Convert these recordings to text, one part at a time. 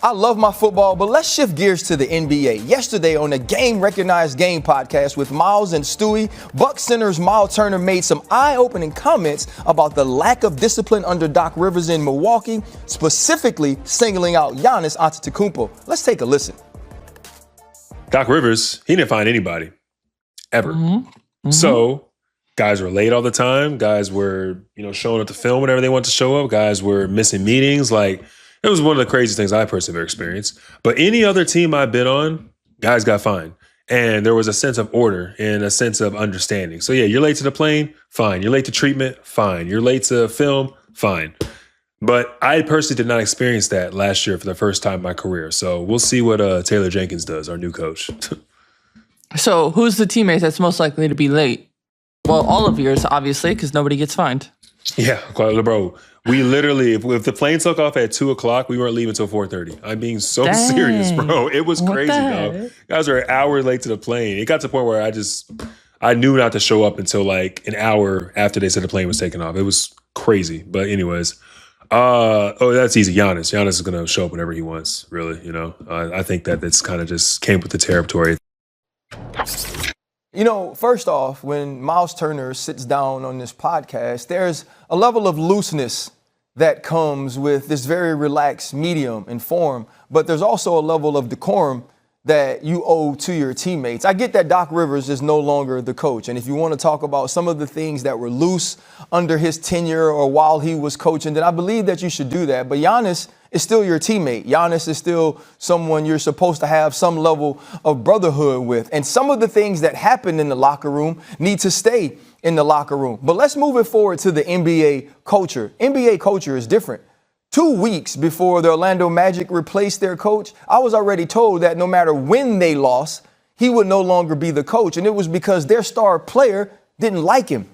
I love my football, but let's shift gears to the NBA. Yesterday on the Game Recognized Game podcast with Myles and Stewie, Bucks centers Myles Turner made some eye-opening comments about the lack of discipline under Doc Rivers in Milwaukee, specifically singling out Giannis Antetokounmpo. Let's take a listen. Doc Rivers, he didn't find anybody, ever. So guys were late all the time. Guys were, showing up to film whenever they wanted to show up. Guys were missing meetings. It was one of the craziest things I personally ever experienced. But any other team I've been on, guys got fined. And there was a sense of order and a sense of understanding. So yeah, you're late to the plane, fine. You're late to treatment, fine. You're late to film, fine. But I personally did not experience that last year for the first time in my career. So we'll see what Taylor Jenkins does, our new coach. So who's the teammate that's most likely to be late? Well, all of yours, obviously, because nobody gets fined. Yeah, bro. We literally, if the plane took off at 2:00, we weren't leaving until 4:30. I'm being so serious, bro. It was crazy, dog. Guys were an hour late to the plane. It got to the point where I knew not to show up until like an hour after they said the plane was taking off. It was crazy. But anyways, that's easy. Giannis is going to show up whenever he wants, really. I think that's kind of just came with the territory. First off, when Myles Turner sits down on this podcast, there's a level of looseness that comes with this very relaxed medium and form, but there's also a level of decorum that you owe to your teammates. I get that Doc Rivers is no longer the coach, and if you want to talk about some of the things that were loose under his tenure or while he was coaching, then I believe that you should do that. But Giannis is still your teammate. Giannis is still someone you're supposed to have some level of brotherhood with. And some of the things that happen in the locker room need to stay in the locker room. But let's move it forward to the NBA culture. NBA culture is different. 2 weeks before the Orlando Magic replaced their coach, I was already told that no matter when they lost, he would no longer be the coach. And it was because their star player didn't like him.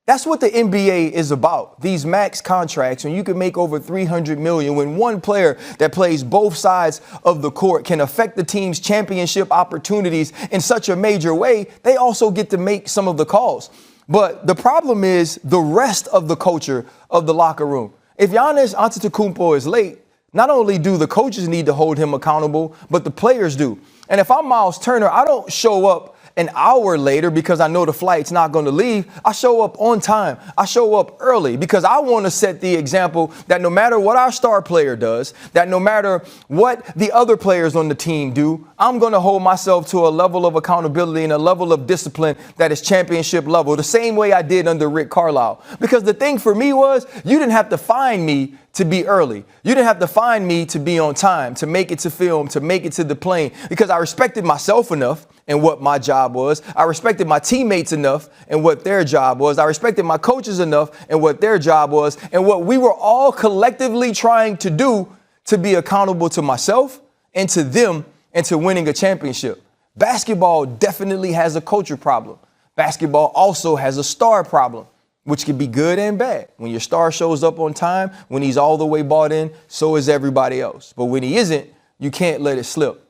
That's what the NBA is about. These max contracts, when you can make over $300 million, when one player that plays both sides of the court can affect the team's championship opportunities in such a major way, they also get to make some of the calls. But the problem is the rest of the culture of the locker room. If Giannis Antetokounmpo is late, not only do the coaches need to hold him accountable, but the players do. And if I'm Myles Turner, I don't show up an hour later because I know the flight's not going to leave. I show up on time. I show up early because I want to set the example that no matter what our star player does, that no matter what the other players on the team do, I'm going to hold myself to a level of accountability and a level of discipline that is championship level, the same way I did under Rick Carlisle. Because the thing for me was, you didn't have to find me to be early. You didn't have to find me to be on time, to make it to film, to make it to the plane, because I respected myself enough and what my job was. I respected my teammates enough and what their job was. I respected my coaches enough and what their job was, and what we were all collectively trying to do to be accountable to myself and to them and to winning a championship. Basketball definitely has a culture problem. Basketball also has a star problem, which can be good and bad. When your star shows up on time, when he's all the way bought in, so is everybody else. But when he isn't, you can't let it slip.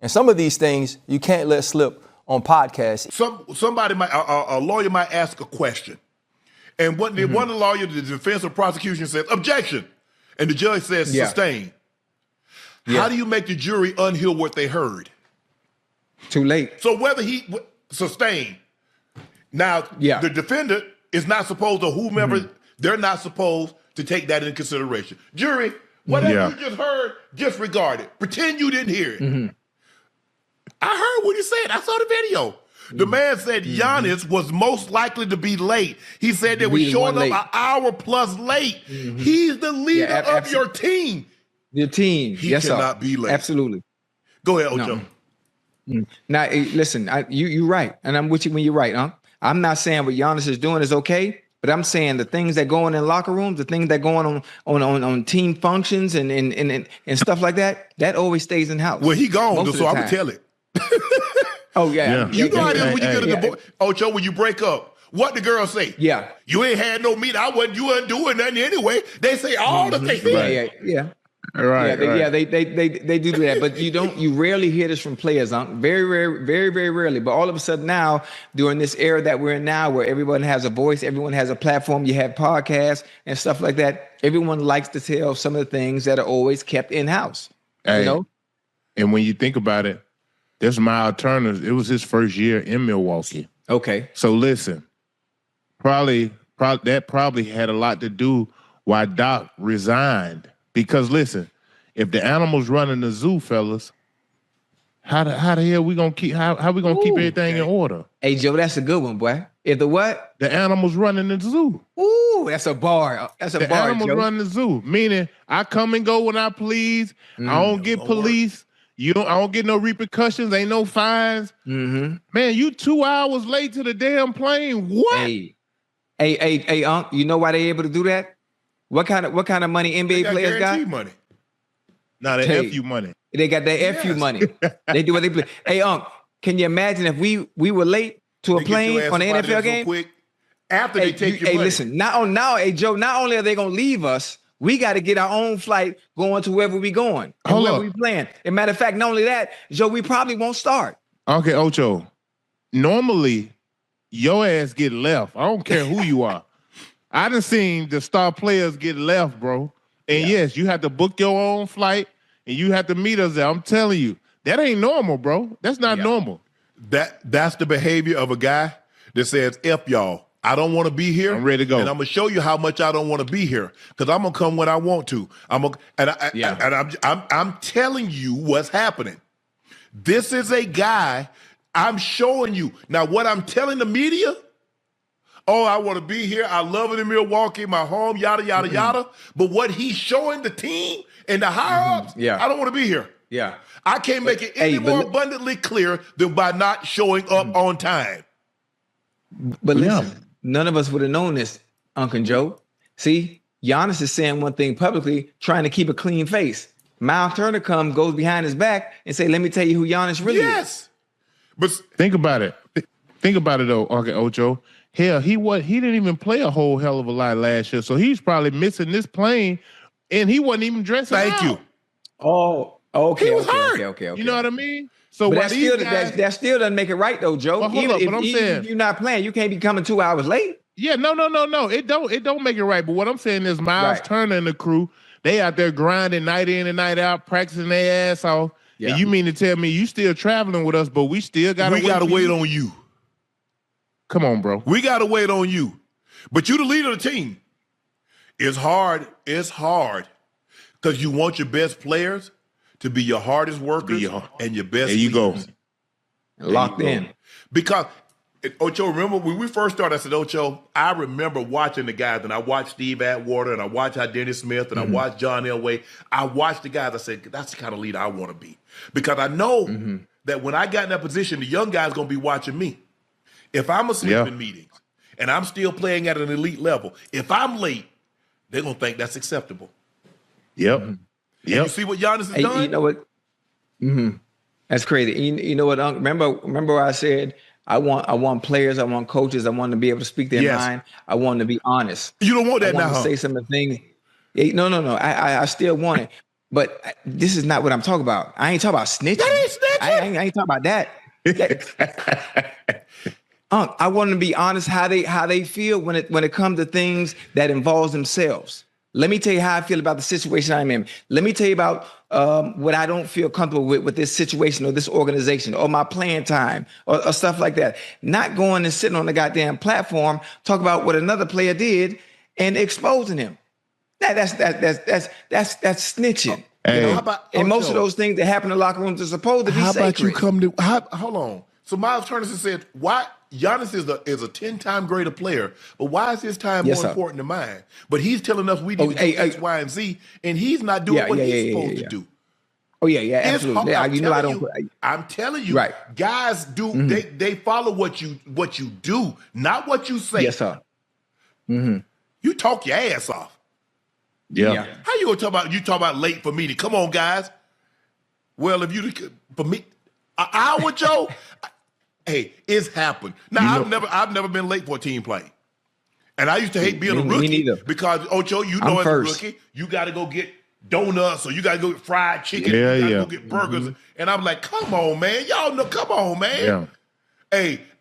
And some of these things you can't let slip on podcasts. A lawyer might ask a question. And one of the lawyer, the defense or prosecution says, objection. And the judge says, sustain. Yeah. How do you make the jury unhear what they heard? Too late. So whether he sustained. Now, the defendant is not supposed to, whomever, they're not supposed to take that into consideration. Jury, whatever you just heard, disregard it. Pretend you didn't hear it. I heard what he said. I saw the video. The man said Giannis was most likely to be late. He said they were showing up an hour plus late. He's the leader of your team. Your team. He cannot be late. Absolutely. Go ahead, Ocho. Now, listen, you're right. And I'm with you when you're right, huh? I'm not saying what Giannis is doing is okay, but I'm saying the things that go on in locker rooms, the things that go on team functions and stuff like that, that always stays in house. Well, he gone, so I would tell it. Oh, yeah. You know how it is when you get a divorce. Ocho, when you break up, what the girl say? Yeah. You ain't had no meat. You wasn't doing nothing anyway. They say all the things. Yeah. Right. They do that, but you rarely hear this from players, very rarely. But all of a sudden now, during this era that we're in now, where everyone has a voice, everyone has a platform, you have podcasts and stuff like that. Everyone likes to tell some of the things that are always kept in house. Hey, You know? and when you think about it, this Myles Turner, it was his first year in Milwaukee. Okay. So listen, that probably had a lot to do why Doc resigned. Because listen, if the animals running the zoo, fellas, how the hell we gonna keep how we gonna keep everything in order? Hey Joe, that's a good one, boy. If the what? The animals running the zoo. Ooh, that's a bar. That's a The bar, animals Joe. run the zoo, meaning I come and go when I please. I don't get police. I don't get no repercussions. Ain't no fines. Mm-hmm. Man, you 2 hours late to the damn plane. What? Hey, Unc, you know why they able to do that? What kind of money NBA players got? Guaranteed money. Now they Hey. FU money. They got that FU money. They do what they play. Hey, Unc, can you imagine if we were late to a They get your plane ass on an up out of there NFL so game? quick after they take your Hey, money. listen, hey Joe, not only are they gonna leave us, we got to get our own flight going to wherever we going, and Hold wherever up. we playing. As a matter of fact, not only that, Joe, we probably won't start. Okay, Ocho. Normally, your ass get left. I don't care who you are. I done seen the star players get left, bro. And yes, you have to book your own flight and you have to meet us there. I'm telling you, that ain't normal, bro. That's not normal. That's the behavior of a guy that says, F y'all. I don't want to be here. I'm ready to go. And I'm gonna show you how much I don't want to be here. Because I'm gonna come when I want to. I'm telling you what's happening. This is a guy I'm showing you. Now, what I'm telling the media, I want to be here. I love it in Milwaukee, my home, yada, yada, yada. But what he's showing the team and the higher-ups, I don't want to be here. Yeah. I can't make it any more abundantly clear than by not showing up on time. But listen, none of us would have known this, Uncle Joe. See, Giannis is saying one thing publicly, trying to keep a clean face. Myles Turner goes behind his back and say, let me tell you who Giannis really is. But think about it. Think about it though, okay, Ocho. Hell, he didn't even play a whole hell of a lot last year, so he's probably missing this plane, and he wasn't even dressing Thank out. you. Oh, okay. He was hurt. Okay. You know what I mean? So But while these guys, that still doesn't make it right though, Joe. Well, hold up, but I'm saying- if you're not playing, you can't be coming 2 hours late. yeah, no. It don't make it right. But what I'm saying is Myles Right. Turner and the crew, they out there grinding night in and night out, practicing their ass off. Yeah. And you mean to tell me you still traveling with us, but we still gotta wait on you. Come on, bro. We got to wait on you. But you the leader of the team. It's hard. It's hard. Because you want your best players to be your hardest workers and your best There you leaders. go. Locked in. Because, Ocho, remember when we first started, I said, Ocho, I remember watching the guys, and I watched Steve Atwater, and I watched Dennis Smith, and I watched John Elway. I watched the guys. I said, that's the kind of leader I want to be. Because I know that when I got in that position, the young guys going to be watching me. If I'm asleep in meetings and I'm still playing at an elite level, if I'm late, they're going to think that's acceptable. Yep. And you see what Giannis has done? You know what? That's crazy. You know what? Remember what I said? I want players. I want coaches. I want them to be able to speak their mind. I want them to be honest. You don't want that I want now, to say some of the things. No. I still want it. But this is not what I'm talking about. I ain't talking about snitching. That ain't snitching. I ain't talking about that. I want them to be honest how they feel when it comes to things that involves themselves. Let me tell you how I feel about the situation I'm in. Let me tell you about what I don't feel comfortable with this situation or this organization or my playing time or stuff like that. Not going and sitting on the goddamn platform, talk about what another player did and exposing him. That's snitching. Hey. You know? How about, and most of Ocho, those things that happen in locker rooms are supposed to be how sacred. about you come to hold on. So Myles Turner said, why Giannis is a 10-time greater player, but why is his time more important than mine? But he's telling us we need to do X, Y, and Z, and he's not doing what he's supposed to do. Oh yeah, absolutely. I'm telling you, right. Guys do they follow what you do, not what you say. Yes, sir. You talk your ass off. Yeah. How you gonna talk about late for meeting? Come on, guys. Well, if you for me, an hour, Joe. Hey, it's happened. Now I've never been late for a team play, and I used to hate being a rookie because Ocho, as a rookie, you got to go get donuts or you got to go get fried chicken, you got to go get burgers, and I'm like, come on, man, y'all know, come on, man.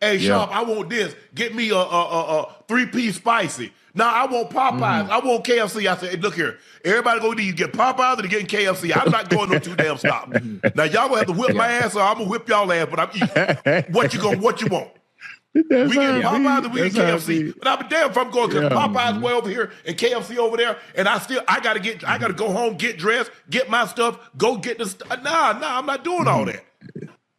Hey, Sharp, I want this. Get me a 3-piece spicy. Now I want Popeyes. I want KFC. I said, hey, look here. Everybody go to these. Get Popeyes or they getting KFC. I'm not going no 2 damn stops. Now y'all gonna have to whip my ass or I'm gonna whip y'all ass, but I'm eating. What you want? We get Popeyes and we get KFC. But I'm damn if I'm going because Popeyes way over here and KFC over there, and I gotta go home, get dressed, get my stuff, go get the stuff. Nah, I'm not doing all that.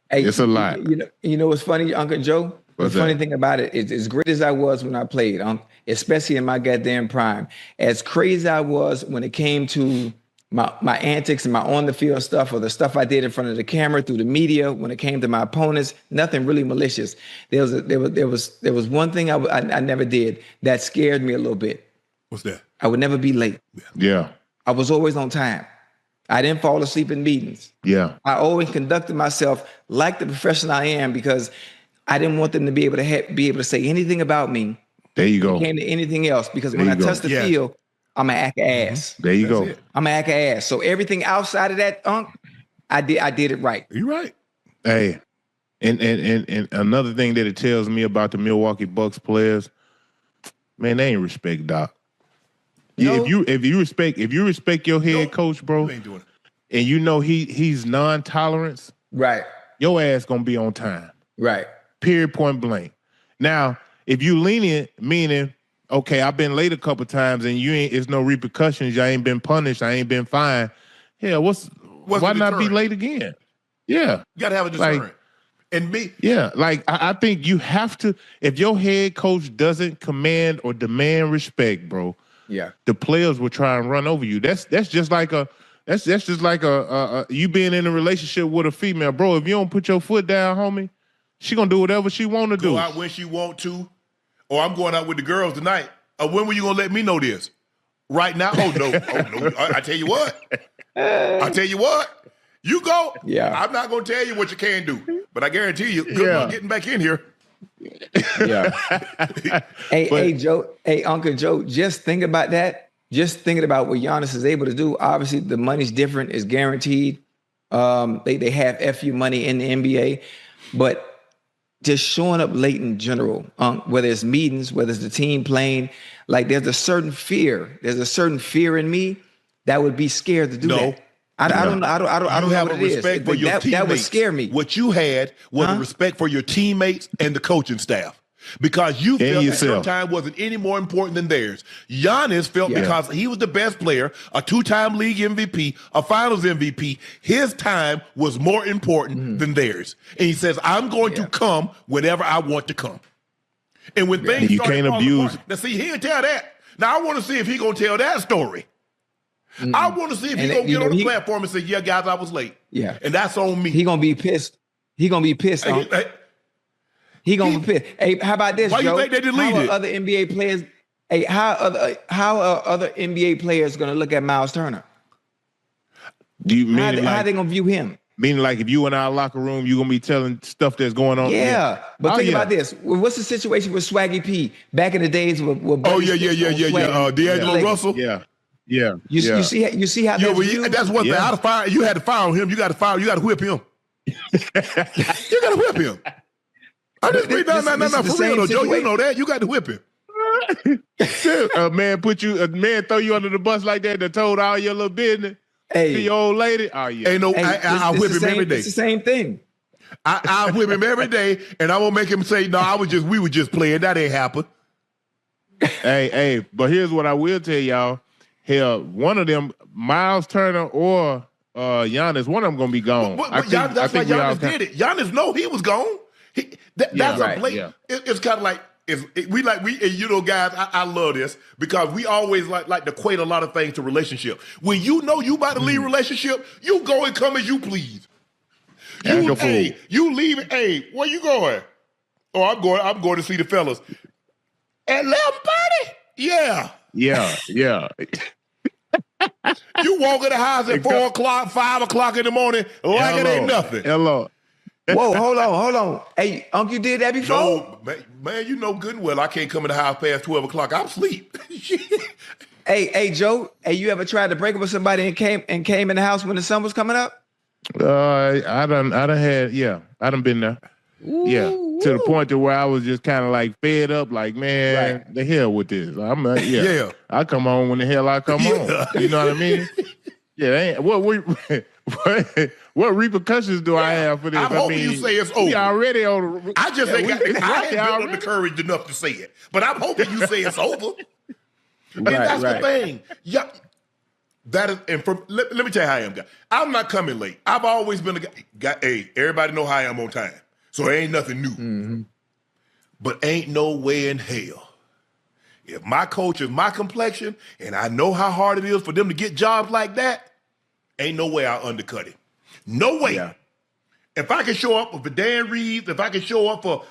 Hey, it's a lot. You know what's funny, Uncle Joe? The funny thing about it is, as great as I was when I played, especially in my goddamn prime, as crazy I was when it came to my antics and my on the field stuff, or the stuff I did in front of the camera through the media, when it came to my opponents, nothing really malicious. There was one thing I never did that scared me a little bit. What's that? I would never be late. Yeah. I was always on time. I didn't fall asleep in meetings. Yeah. I always conducted myself like the professional I am because I didn't want them to be able to say anything about me. There you go. Came to anything else, because when I touch the field, I'm an act of ass. There you go. I'm an act of ass. So everything outside of that, I did it right. You're right. Hey, and another thing that it tells me about the Milwaukee Bucks players, man, they ain't respect Doc. No. If you respect your head coach, bro, ain't doing it. And you know he's non-tolerance, Right. your ass gonna be on time. Right. Period, point blank. Now, if you lenient, meaning, okay, I've been late a couple times and it's no repercussions, I ain't been punished, I ain't been fined. Hell, why not be late again? Yeah. You gotta have a deterrent. And me. Yeah, like I think you have to, if your head coach doesn't command or demand respect, bro, the players will try and run over you. That's just like you being in a relationship with a female, bro. If you don't put your foot down, homie, she gonna do whatever she want to do. Go out when she want to, or I'm going out with the girls tonight. When were you gonna let me know this? Right now? Oh no! I tell you what. You go. Yeah. I'm not gonna tell you what you can do, but I guarantee you, good luck getting back in here. Yeah. Hey, Joe. Hey, Uncle Joe. Just think about that. Just thinking about what Giannis is able to do. Obviously, the money's different. It's guaranteed. They have FU money in the NBA, but just showing up late in general, whether it's meetings, whether it's the team playing, like there's a certain fear. There's a certain fear in me that would be scared to do that. I don't have a respect for your teammates. That would scare me. What you had was a respect for your teammates and the coaching staff, because you felt that your time wasn't any more important than theirs. Giannis felt because he was the best player, a 2-time league MVP, a finals MVP, his time was more important than theirs. And he says, I'm going to come whenever I want to come. And when things you started can't abuse. apart, now see, he didn't tell that. Now I want to see if he's going to tell that story. I want to see if he's going to get on the platform and say, yeah, guys, I was late. Yeah. And that's on me. He going to be pissed. He going to be pissed. He gonna be pissed. Hey, how about this, Why Joe? you think they deleted it? Other NBA players? Hey, how are other NBA players gonna look at Myles Turner? Do you mean how they gonna view him? Meaning, like, if you in our locker room, you gonna be telling stuff that's going on. Yeah, but think about this. What's the situation with Swaggy P back in the days with D'Angelo Russell. You see how that's viewed? That's one thing. You had to fire him. You got to whip him. You got to whip him. I just no, for real though, Joe. You know that. You got to whip him. A man throw you under the bus like that that told all your little business to your old lady. Oh yeah. Ain't no. I whip him every day. It's the same thing. I whip him every day, and I won't make him say, "No, we were just playing." That ain't happen. Hey, but here's what I will tell y'all. Hell, one of them, Myles Turner or Giannis, one of them gonna be gone. That's why Giannis did it. Giannis know he was gone. That's a blatant. It's kind of like you know, guys. I love this because we always like to equate a lot of things to relationship. When you know you about to leave relationship, you go and come as you please. You leave it. Hey, where you going? Oh, I'm going to see the fellas at 11:30. Yeah. You walk in the house at 4 o'clock, 5 o'clock in the morning like it ain't nothing. Hello. Whoa, hold on. Hey, Unc, you did that before? No, man, you know good and well I can't come in the house past 12 o'clock. I'm asleep. Hey, Joe. Hey, you ever tried to break up with somebody and came in the house when the sun was coming up? I done been there. Yeah, to the point to where I was just kind of like fed up, like, man, the hell with this. I'm like, I come on when the hell I come on. You know what I mean? Yeah, what repercussions do I have for this? I'm hoping you say it's over. We already on. I just ain't got the courage enough to say it, but I'm hoping you say it's over. And that's the thing. Yeah, that is. And let me tell you how I am, guy. I'm not coming late. I've always been a guy. Hey, everybody know how I am on time. So it ain't nothing new. Mm-hmm. But ain't no way in hell. If my coach is my complexion and I know how hard it is for them to get jobs like that, ain't no way I'll undercut him. No way. Yeah. If I can show up for Dan Reeves, if I can show up for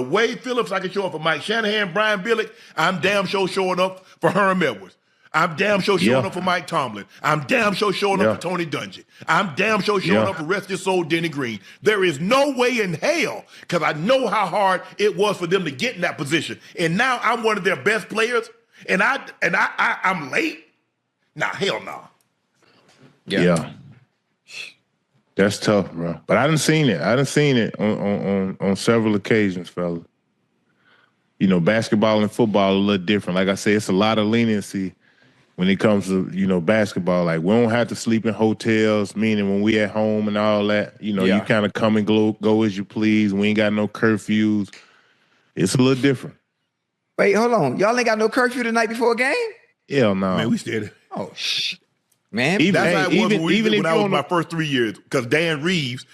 Wade Phillips, I can show up for Mike Shanahan, Brian Billick, I'm damn sure showing up for Herm Edwards. I'm damn sure showing up for Mike Tomlin. I'm damn sure showing up for Tony Dungy. I'm damn sure showing up for rest his soul, Denny Green. There is no way in hell, because I know how hard it was for them to get in that position. And now I'm one of their best players, and I'm late? Nah, hell no. Nah. Yeah. That's tough, bro. But I done seen it. I done seen it on several occasions, fella. You know, basketball and football are a little different. Like I say, it's a lot of leniency when it comes to, you know, basketball. Like, we don't have to sleep in hotels, meaning when we at home and all that, you know, you kind of come and go as you please. We ain't got no curfews. It's a little different. Wait, hold on. Y'all ain't got no curfew the night before a game? Hell no. Man, we stayed. Oh, shit. Man, that's how it was when I was my first 3 years. Because Dan Reeves,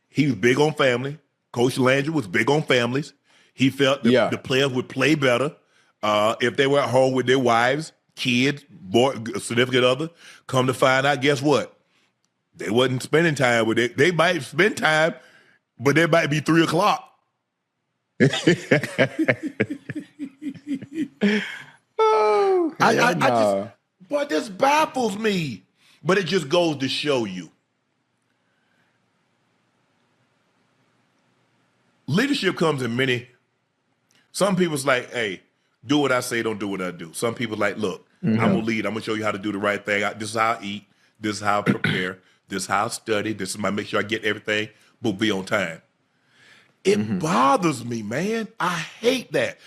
he was big on family. Coach Landry was big on families. He felt that the players would play better if they were at home with their wives, kids, boy, significant other. Come to find out, guess what? They wasn't spending time with it. They might spend time, but they might be 3 o'clock. But this baffles me. But it just goes to show you. Leadership comes in many. Some people's like, hey, do what I say, don't do what I do. Some people like, look, I'm going to lead. I'm going to show you how to do the right thing. This is how I eat. This is how I prepare. This is how I study. This is my make sure I get everything, but be on time. It bothers me, man. I hate that.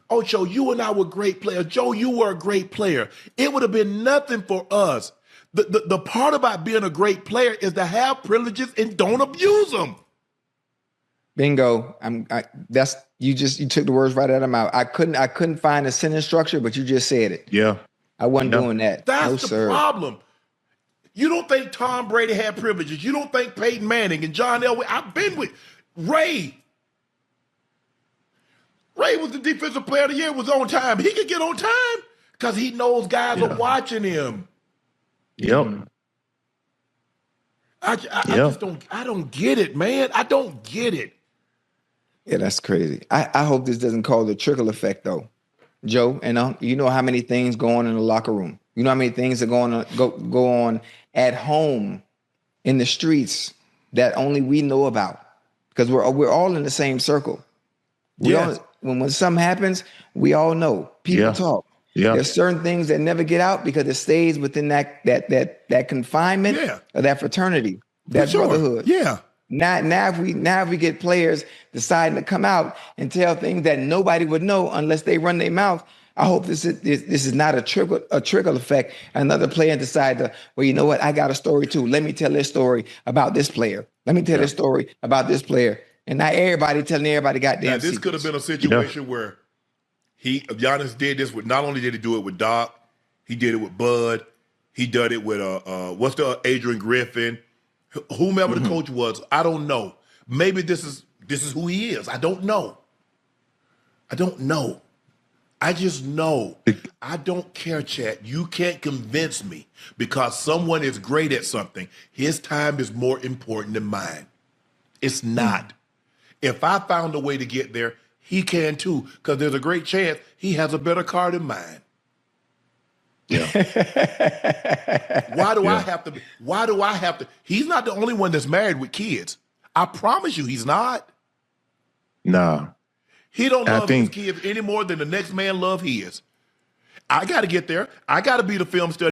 Oh, Joe, you and I were great players. Joe, you were a great player. It would have been nothing for us. The part about being a great player is to have privileges and don't abuse them. Bingo. You took the words right out of my mouth. I couldn't find a sentence structure, but you just said it. Yeah. I wasn't doing that. That's the problem. You don't think Tom Brady had privileges. You don't think Peyton Manning and John Elway. I've been with Ray. Ray was the defensive player of the year, was on time. He could get on time because he knows guys are watching him. Yep. I just don't get it, man. I don't get it. Yeah, that's crazy. I hope this doesn't cause the trickle effect, though, Joe. And you know how many things go on in the locker room. You know how many things are go on at home, in the streets that only we know about, because we're all in the same circle. When something happens, we all know. People talk. Yeah. There's certain things that never get out because it stays within that confinement or that fraternity, that brotherhood. Yeah. Now if we get players deciding to come out and tell things that nobody would know unless they run their mouth, I hope this is not a trickle effect. Another player decide well, you know what? I got a story too. Let me tell this story about this player. Let me tell this story about this player. And not everybody telling everybody goddamn secrets. This could have been a situation where Giannis did this with, not only did he do it with Doc, he did it with Bud, he did it with Adrian Griffin, whomever the coach was. I don't know. Maybe this is who he is. I don't know. I just know. I don't care, Chat. You can't convince me because someone is great at something. His time is more important than mine. It's not. If I found a way to get there, he can too, because there's a great chance he has a better car than mine. Yeah. Why do I have to? He's not the only one that's married with kids. I promise you he's not. No. He don't love his kids any more than the next man love his. I got to get there. I got to be the film study